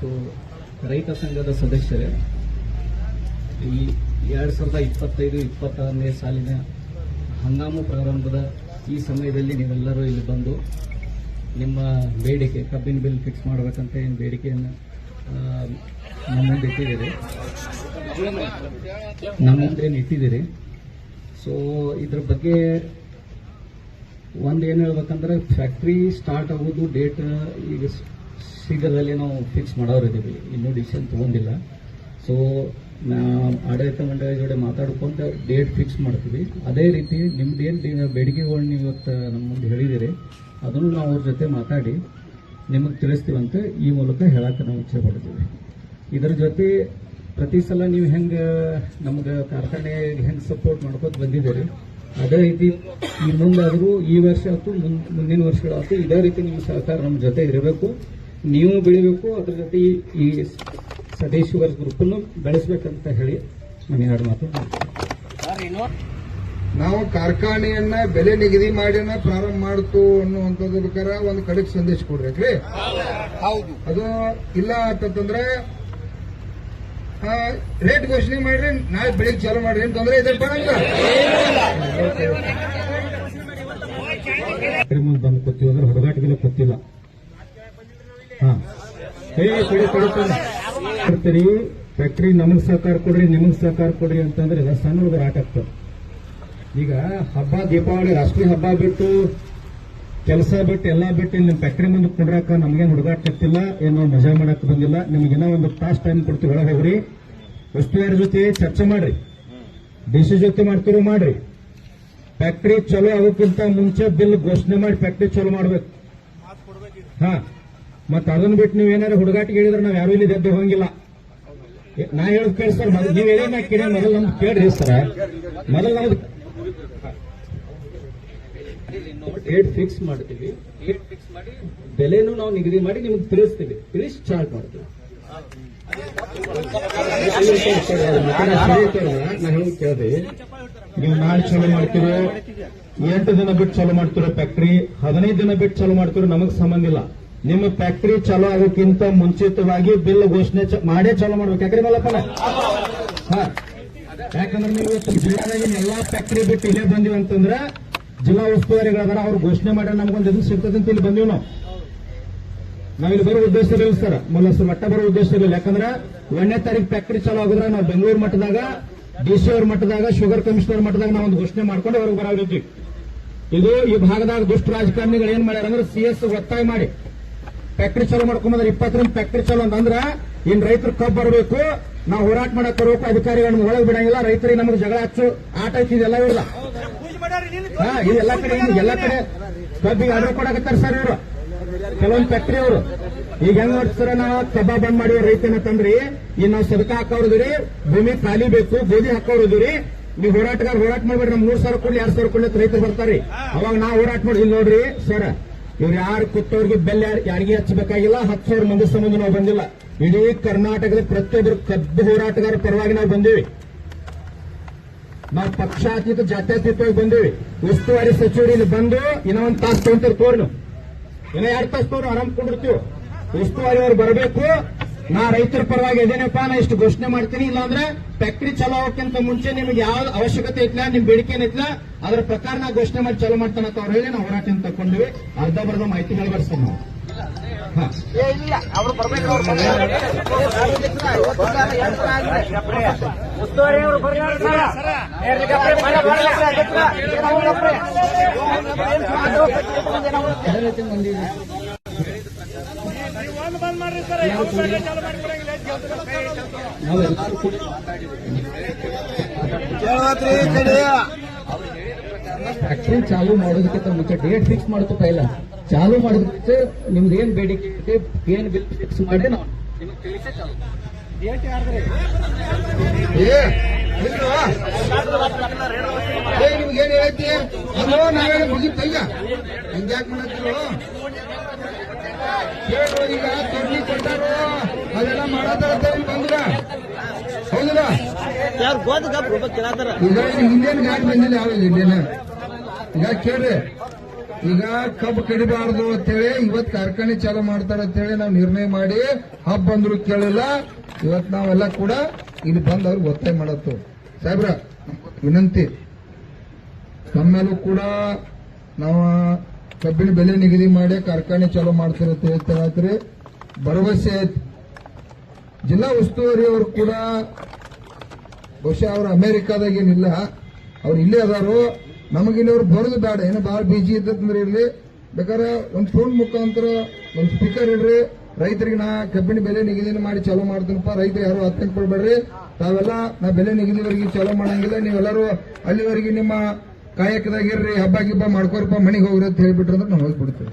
ಮತ್ತು ರೈತ ಸಂಘದ ಸದಸ್ಯರೇ, ಈ 2025-26ನೇ ಸಾಲಿನ ಹಂಗಾಮು ಪ್ರಾರಂಭದ ಈ ಸಮಯದಲ್ಲಿ ನೀವೆಲ್ಲರೂ ಇಲ್ಲಿ ಬಂದು ನಿಮ್ಮ ಬೇಡಿಕೆ, ಕಬ್ಬಿನ ಬಿಲ್ ಫಿಕ್ಸ್ ಮಾಡಬೇಕಂತ ಏನು ಬೇಡಿಕೆಯನ್ನು ನಮ್ಮ ಮುಂದೆ ಇಟ್ಟಿದ್ದೀರಿ. ಸೊ ಇದ್ರ ಬಗ್ಗೆ ಒಂದು ಏನು ಹೇಳ್ಬೇಕಂದ್ರೆ, ಫ್ಯಾಕ್ಟ್ರಿ ಸ್ಟಾರ್ಟ್ ಆಗೋದು ಡೇಟ್ ಈಗ ಶೀಘ್ರದಲ್ಲಿ ನಾವು ಫಿಕ್ಸ್ ಮಾಡೋರಿದ್ದೀವಿ, ಇನ್ನೂ ಡಿಸಿಷನ್ ತಗೊಂಡಿಲ್ಲ. ಸೊ ಆಡಳಿತ ಮಂಡಳಿ ಜೊತೆ ಮಾತಾಡ್ಕೊಂಡು ಡೇಟ್ ಫಿಕ್ಸ್ ಮಾಡ್ತೀವಿ. ಅದೇ ರೀತಿ ನಿಮ್ದೇನು ಬೇಡಿಕೆಗಳನ್ನ ನೀವು ಇವತ್ತು ನಮ್ಮ ಮುಂದೆ ಹೇಳಿದಿರಿ, ಅದನ್ನು ನಾವು ಅವ್ರ ಜೊತೆ ಮಾತಾಡಿ ನಿಮಗೆ ತಿಳಿಸ್ತೀವಂತ ಈ ಮೂಲಕ ಹೇಳಕ್ಕೆ ನಾವು ಇಚ್ಛೆ ಪಡ್ತೀವಿ. ಇದರ ಜೊತೆ ಪ್ರತಿ ಸಲ ನೀವು ಹೆಂಗೆ ನಮ್ಗೆ ಕಾರ್ಖಾನೆಗೆ ಹೆಂಗೆ ಸಪೋರ್ಟ್ ಮಾಡ್ಕೋತ ಬಂದಿದ್ದೀರಿ, ಅದೇ ರೀತಿ ಈ ಮುಂದಾದರೂ ಈ ವರ್ಷ ಆಯ್ತು ಮುಂದಿನ ವರ್ಷಗಳಾಯ್ತು ಇದೇ ರೀತಿ ನಿಮ್ಮ ಸಹಕಾರ ನಮ್ಮ ಜೊತೆ ಇರಬೇಕು, ನೀವು ಬೆಳಿಬೇಕು, ಅದ್ರ ಜೊತೆ ಈ ಸತೀಶ್ ಶುಗರ್ಸ್ ಗ್ರೂಪನ್ನು ಬೆಳೆಸಬೇಕಂತ ಹೇಳಿ ನಾನು ಎರಡು ಮಾತು. ನಾವು ಕಾರ್ಖಾನೆಯನ್ನ ಬೆಲೆ ನಿಗದಿ ಮಾಡಿನ ಪ್ರಾರಂಭ ಮಾಡ್ತು ಅನ್ನುವಂಥದ್ದು ಬೇಕಾದ್ರೆ ಒಂದು ಕಡೆಗೆ ಸಂದೇಶ ಕೊಡ್ಬೇಕ್ರಿ. ಹೌದು, ಅದು ಇಲ್ಲ ಅಂತಂದ್ರೆ ರೇಟ್ ಘೋಷಣೆ ಮಾಡ್ರಿ, ನಾಳೆ ಬೆಳಿಗ್ಗೆ ಚಾಲು ಮಾಡ್ರಿ, ಏನ್ ತೊಂದರೆ ಇದೆ ಬಂದು ಕೊತ್ತೀವಿ ಅಂದ್ರೆ ಹೊರಗಾಟಿಗೆಲ್ಲ ಗೊತ್ತಿಲ್ಲ. ಕೊಡ್ತೀರಿ ಫ್ಯಾಕ್ಟ್ರಿ ನಮಗ್ ಸಹಕಾರ ಕೊಡ್ರಿ, ನಿಮಗ್ ಸಹಕಾರ ಕೊಡ್ರಿ ಅಂತಂದ್ರೆ ಎಲ್ಲ ಸಣ್ಣ ಹುಡುಗರು ಆಟ ಆಗ್ತದೆ. ಈಗ ಹಬ್ಬ ದೀಪಾವಳಿ ರಾಷ್ಟ್ರೀಯ ಹಬ್ಬ ಬಿಟ್ಟು ಕೆಲಸ ಬಿಟ್ಟು ಎಲ್ಲ ಬಿಟ್ಟು ನಿಮ್ಮ ಫ್ಯಾಕ್ಟ್ರಿ ಮುಂದೆ ಕುಂಡ್ರಾಕ ನಮ್ಗೇನು ಹುಡುಗಾಟಕ್ತಿಲ್ಲ, ಏನು ಮಜಾ ಮಾಡಕ್ ಬಂದಿಲ್ಲ. ನಿಮ್ಗೇನೋ ಒಂದು ತಾಸು ಟೈಮ್ ಕೊಡ್ತೀವಿ, ಒಳಗೆ ಹೋಗ್ರಿ, ಉಸ್ತುವಾರಿ ಜೊತೆ ಚರ್ಚೆ ಮಾಡ್ರಿ, ಡಿಸಿ ಜೊತೆ ಮಾಡ್ತಿರೋ ಮಾಡ್ರಿ. ಫ್ಯಾಕ್ಟ್ರಿ ಚಲೋ ಆಗೋಕ್ಕಿಂತ ಮುಂಚೆ ಬಿಲ್ ಘೋಷಣೆ ಮಾಡಿ ಫ್ಯಾಕ್ಟ್ರಿ ಚಲೋ ಮಾಡ್ಬೇಕು. ಮತ್ತ ಅದನ್ನ ಬಿಟ್ಟು ನೀವು ಏನಾದ್ರು ಹುಡುಗಾಟಿಗೆ ಹೇಳಿದ್ರೆ ನಾವ್ ಯಾರು ಇಲ್ಲಿ ಎದ್ದು ಹೋಗಂಗಿಲ್ಲ. ನಾ ಹೇಳೋದು ಕೇಳಿ ಸರ್, ನೀವ್ ಏನೇನ ಕೇಳಿ ಮೊದಲು ನಮ್ದು ಕೇಳ್ರಿ ಸರ್. ಮೊದಲು ನಮ್ದು ಡೇಟ್ ಫಿಕ್ಸ್ ಮಾಡ್ತೀವಿ, ಡೇಟ್ ಫಿಕ್ಸ್ ಮಾಡಿ ಬೆಲೆನೂ ನಾವು ನಿಗದಿ ಮಾಡಿ ನಿಮ್ಗೆ ತಿಳಿಸ್ತೀವಿ, ತಿಳಿಸಿ ಸ್ಟಾರ್ಟ್ ಮಾಡ್ತೀವಿ. ನಾ ಹೇಳಿ ಕೇಳ್ರಿ, ನೀವು ನಾಳೆ ಚಾಲು ಮಾಡ್ತೀರೋ, 8 ದಿನ ಬಿಟ್ಟು ಚಾಲು ಮಾಡ್ತಿರೋ ಫ್ಯಾಕ್ಟ್ರಿ, 15 ದಿನ ಬಿಟ್ಟು ಚಾಲು ಮಾಡ್ತಿರೋ ನಮಗ್ ಸಂಬಂಧ ಇಲ್ಲ. ನಿಮ್ಮ ಫ್ಯಾಕ್ಟ್ರಿ ಚಾಲು ಆಗೋಕ್ಕಿಂತ ಮುಂಚಿತವಾಗಿ ಬಿಲ್ ಘೋಷಣೆ ಮಾಡೇ ಚಾಲು ಮಾಡ್ಬೇಕು. ಯಾಕ್ರಿ ಮಲ್ಲಪ್ಪನ? ಯಾಕಂದ್ರೆ ನೀವು ಜಿಲ್ಲಾದಾಗಿನ ಎಲ್ಲಾ ಫ್ಯಾಕ್ಟ್ರಿ ಬಿಟ್ಟು ಇಲ್ಲೇ ಬಂದಿವಿ ಅಂತಂದ್ರೆ ಜಿಲ್ಲಾ ಉಸ್ತುವಾರಿಗಳಾದಾರ ಅವ್ರು ಘೋಷಣೆ ಮಾಡಿ ನಮ್ಗೊಂದು ಎದುರು ಸಿಗ್ತದೆ ಅಂತ ಇಲ್ಲಿ ಬಂದೀವಿ ನಾವಿಲ್ಲಿ ಬರೋ ಉದ್ದೇಶ ಇರಲಿಲ್ಲ ಸರ್, ಮೊದಲ ಮಟ್ಟ ಬರೋ ಉದ್ದೇಶ ಇರಲಿಲ್ಲ. ಯಾಕಂದ್ರೆ 1ನೇ ತಾರೀಕು ಫ್ಯಾಕ್ಟ್ರಿ ಚಾಲು ಆಗಿದ್ರೆ ನಾವು ಬೆಂಗಳೂರು ಮಟ್ಟದಾಗ, ಡಿಸಿ ಅವ್ರ ಮಟ್ಟದಾಗ, ಶುಗರ್ ಕಮಿಷನರ್ ಮಟ್ಟದಾಗ ನಾವು ಒಂದು ಘೋಷಣೆ ಮಾಡ್ಕೊಂಡು ಹೊರಗೆ ಬರೋರಿದ್ವಿ. ಇದು ಈ ಭಾಗದಾಗ ದುಷ್ಟ ರಾಜಕಾರಣಿಗಳು ಏನ್ ಮಾಡ್ಯಾರ ಅಂದ್ರೆ CS ಒತ್ತಾಯ ಮಾಡಿ ಫ್ಯಾಕ್ಟ್ರಿ ಚಾಲು ಮಾಡ್ಕೊಂಡ್ರೆ 20ರಿಂದ ಫ್ಯಾಕ್ಟ್ರಿ ಚಾಲು ಅಂತಂದ್ರ ಇನ್ ರೈತರು ಕಬ್ಬು ಬರಬೇಕು, ನಾವು ಹೋರಾಟ ಮಾಡಕ್ ಬರಬೇಕು, ಅಧಿಕಾರಿಗಳನ್ನ ಒಳಗೆ ಬಿಡಂಗಿಲ್ಲ, ರೈತರಿಗೆ ನಮಗೆ ಜಗಳ ಹಚ್ಚು ಆಟ ಐತಿ, ಇದೆಲ್ಲ ಇರಲ್ಲ. ಎಲ್ಲ ಕಡೆ ಕಬ್ಬಿಗೆ ಆರ್ಡರ್ ಕೊಡಕತ್ತಾರ ಸರ್ ಇವರು, ಕೆಲವೊಂದು ಫ್ಯಾಕ್ಟ್ರಿ ಅವರು. ಈಗ ಹೆಂಗ್ ನೋಡ್ತಾರ, ನಾವು ಕಬ್ಬ ಬಂದ್ ಮಾಡಿ ರೈತನ ತಂದ್ರಿ, ಈಗ ನಾವು ಸದಕ ಹಾಕೋರಿದ್ರಿ, ಭೂಮಿ ಖಾಲಿ ಬೇಕು, ಗೋಧಿ ಹಾಕೋರಿದ್ರಿ, ನೀವು ಹೋರಾಟಗಾರ ಹೋರಾಟ ಮಾಡ್ಬೇಡ್ರಿ, ನಮ್ 3,000 ಕೊಡ್ಲಿ 2,000 ಕೊಡ್ಲಿ ಅಂತ ರೈತರು ಬರ್ತಾರ್ರಿ. ಅವಾಗ ನಾವು ಹೋರಾಟ ಮಾಡಿ ಇಲ್ಲಿ ನೋಡ್ರಿ ಸರ್, ಇವ್ರು ಯಾರು ಕೂತವ್ರಿಗೆ ಬೆಲ್ಲ ಯಾರಿಗೆ ಹಚ್ಚಬೇಕಾಗಿಲ್ಲ, 10,000 ಮಂದಿ ಸಂಬಂಧ ನಾವು ಬಂದಿಲ್ಲ. ಇಡೀ ಕರ್ನಾಟಕದ ಪ್ರತಿಯೊಬ್ಬರು ಕಬ್ಬು ಹೋರಾಟಗಾರ ಪರವಾಗಿ ನಾವು ಬಂದೇವಿ. ನಾವು ಪಕ್ಷಾತೀತ ಜಾತ್ಯತೀತವಾಗಿ ಬಂದೇವಿ. ಉಸ್ತುವಾರಿ ಸಚಿವರು ಇಲ್ಲಿ ಬಂದು ಇನ್ನೂ ಒಂದು ತಾಸು ತಗೊಂತಾರೆ ತೋರ್ನು, ಇನ್ನೂ 2 ತಾಸು ತೋರು ಆರಾಮ್ ಕೊಂಡಿರ್ತೀವಿ. ಉಸ್ತುವಾರಿ ಅವ್ರು ಬರಬೇಕು, ನಾ ರೈತರ ಪರವಾಗಿ ಇದೇನಪ್ಪ, ನಾ ಇಷ್ಟು ಘೋಷಣೆ ಮಾಡ್ತೀನಿ, ಇಲ್ಲಾಂದ್ರೆ ಫ್ಯಾಕ್ಟ್ರಿ ಚಾಲು ಆಗೋಕ್ಕಿಂತ ಮುಂಚೆ ನಿಮ್ಗೆ ಯಾವ ಅವಶ್ಯಕತೆ ಐತಿಲ್ಲ, ನಿಮ್ ಬೇಡಿಕೆ ಐತಿಲ್ಲ, ಅದರ ಪ್ರಕಾರ ನಾ ಘೋಷಣೆ ಮಾಡಿ ಚಾಲು ಮಾಡ್ತಾನೆ ಅಂತ ಅವ್ರು ಹೇಳಿ ನಾವು ಹೋರಾಟ ತಗೊಂಡಿವಿ. ಅರ್ಧ ಬರ್ಧ ಮಾಹಿತಿಗಳು ಬರ್ಸ್ತೀವಿ ನಾವು. ಫ್ಯಾಕ್ಟ್ರಿ ಚಾಲು ಮಾಡೋದಕ್ಕಿಂತ ಮುಂಚೆ ಡೇಟ್ ಫಿಕ್ಸ್ ಮಾಡುತ್ತ ಇಲ್ಲ, ಚಾಲು ಮಾಡೋದಕ್ಕೆ ನಿಮ್ದು ಏನ್ ಬೇಡಿಕೆ ಇದೆ, ಏನ್ ಬಿಲ್ ಫಿಕ್ಸ್ ಮಾಡಿ ನಾವು ನಿಮ್ಗೆ ತಿಳಿಸೇ ಚಾಲು ಡೇಟ್ ಯಾರ್ದ್ರಿ ನಿಮ್ಗೇನ್ ಹೇಳ್ತಿ ಅಲ್ಲೋ, ನಾವೇ ಮುಗಿತಲ್ಲ, ಹಂಗ್ಯಾಕ್ ಮಾಡತ್ರು ಕೇಳು. ಈಗ ತೊಡ್ಲಿ ಕೊಟ್ಟಾರು, ಅದೆಲ್ಲ ಮಾಡತ್ತ ಬಂದ್ರ ಹೌದಲ್ಲ, ಈಗ ಹಿಂದೇನು ಗಾಡಿ ಬಂದಿಲ್ಲ, ಯಾವ ಹಿಂದೇನ ಈಗ ಕೇಳ್ರಿ. ಈಗ ಕಬ್ಬು ಕಡಿಬಾರ್ದು ಅಂತೇಳಿ ಇವತ್ ಕಾರ್ಖಾನೆ ಚಾಲೂ ಮಾಡ್ತಾರೆ ಅಂತೇಳಿ ನಾವು ನಿರ್ಣಯ ಮಾಡಿ ಹಬ್ಬ ಅಂದ್ರು ಕೇಳಿಲ್ಲ. ಇವತ್ ನಾವೆಲ್ಲ ಕೂಡ ಇಲ್ಲಿ ಬಂದು ಅವ್ರಿಗೆ ಒತ್ತಾಯ ಮಾಡತ್ತು. ಸಾಹೇಬ್ರ ವಿನಂತಿ, ನಮ್ಮೇಲೂ ಕೂಡ ನಾವು ಕಬ್ಬಿನ ಬೆಲೆ ನಿಗದಿ ಮಾಡಿ ಕಾರ್ಖಾನೆ ಚಾಲೂ ಮಾಡ್ತೀರಿ ಅಂತ ಹೇಳ್ತೀರಿ, ಭರವಸೆ ಆಯ್ತು. ಜಿಲ್ಲಾ ಉಸ್ತುವಾರಿ ಅವರು ಕೂಡ ಬಹುಶಃ ಅವರು ಅಮೆರಿಕಾದಾಗೇನಿಲ್ಲ, ಅವ್ರು ಇಲ್ಲೇ ಅದಾರು. ನಮಗಿಲ್ಲಿ ಅವ್ರು ಬರೋದು ಬೇಡ, ಏನೋ ಬಹಳ ಬಿಜಿ ಇದ್ದಂದ್ರೆ ಇರ್ಲಿ, ಬೇಕಾದ್ರೆ ಒಂದು ಫೋನ್ ಮುಖಾಂತರ ಒಂದು ಸ್ಪೀಕರ್ ಇಡ್ರಿ, ರೈತರಿಗೆ ನಾ ಕಬ್ಬಿನ ಬೆಲೆ ನಿಗದಿನ ಮಾಡಿ ಚಾಲೂ ಮಾಡ್ತೀನಪ್ಪ, ರೈತರು ಯಾರು ಆತಂಕ ಪಡ್ಬೇಡ್ರಿ, ತಾವೆಲ್ಲ ನಾ ಬೆಲೆ ನಿಗದಿವರೆಗೆ ಚಾಲೂ ಮಾಡಂಗಿಲ್ಲ, ನೀವೆಲ್ಲರೂ ಅಲ್ಲಿವರೆಗೆ ನಿಮ್ಮ ಕಾಯಕದಾಗಿರ್ರಿ, ಹಬ್ಬ ಗಿಬ್ಬ ಮಾಡ್ಕೋರಪ್ಪ, ಮನೆಗೆ ಹೋಗ್ರಿ ಅಂತ ಹೇಳ್ಬಿಟ್ರೆ ಅಂದ್ರೆ ನಾವು ಹೋಗ್ಬಿಡ್ತೀವಿ.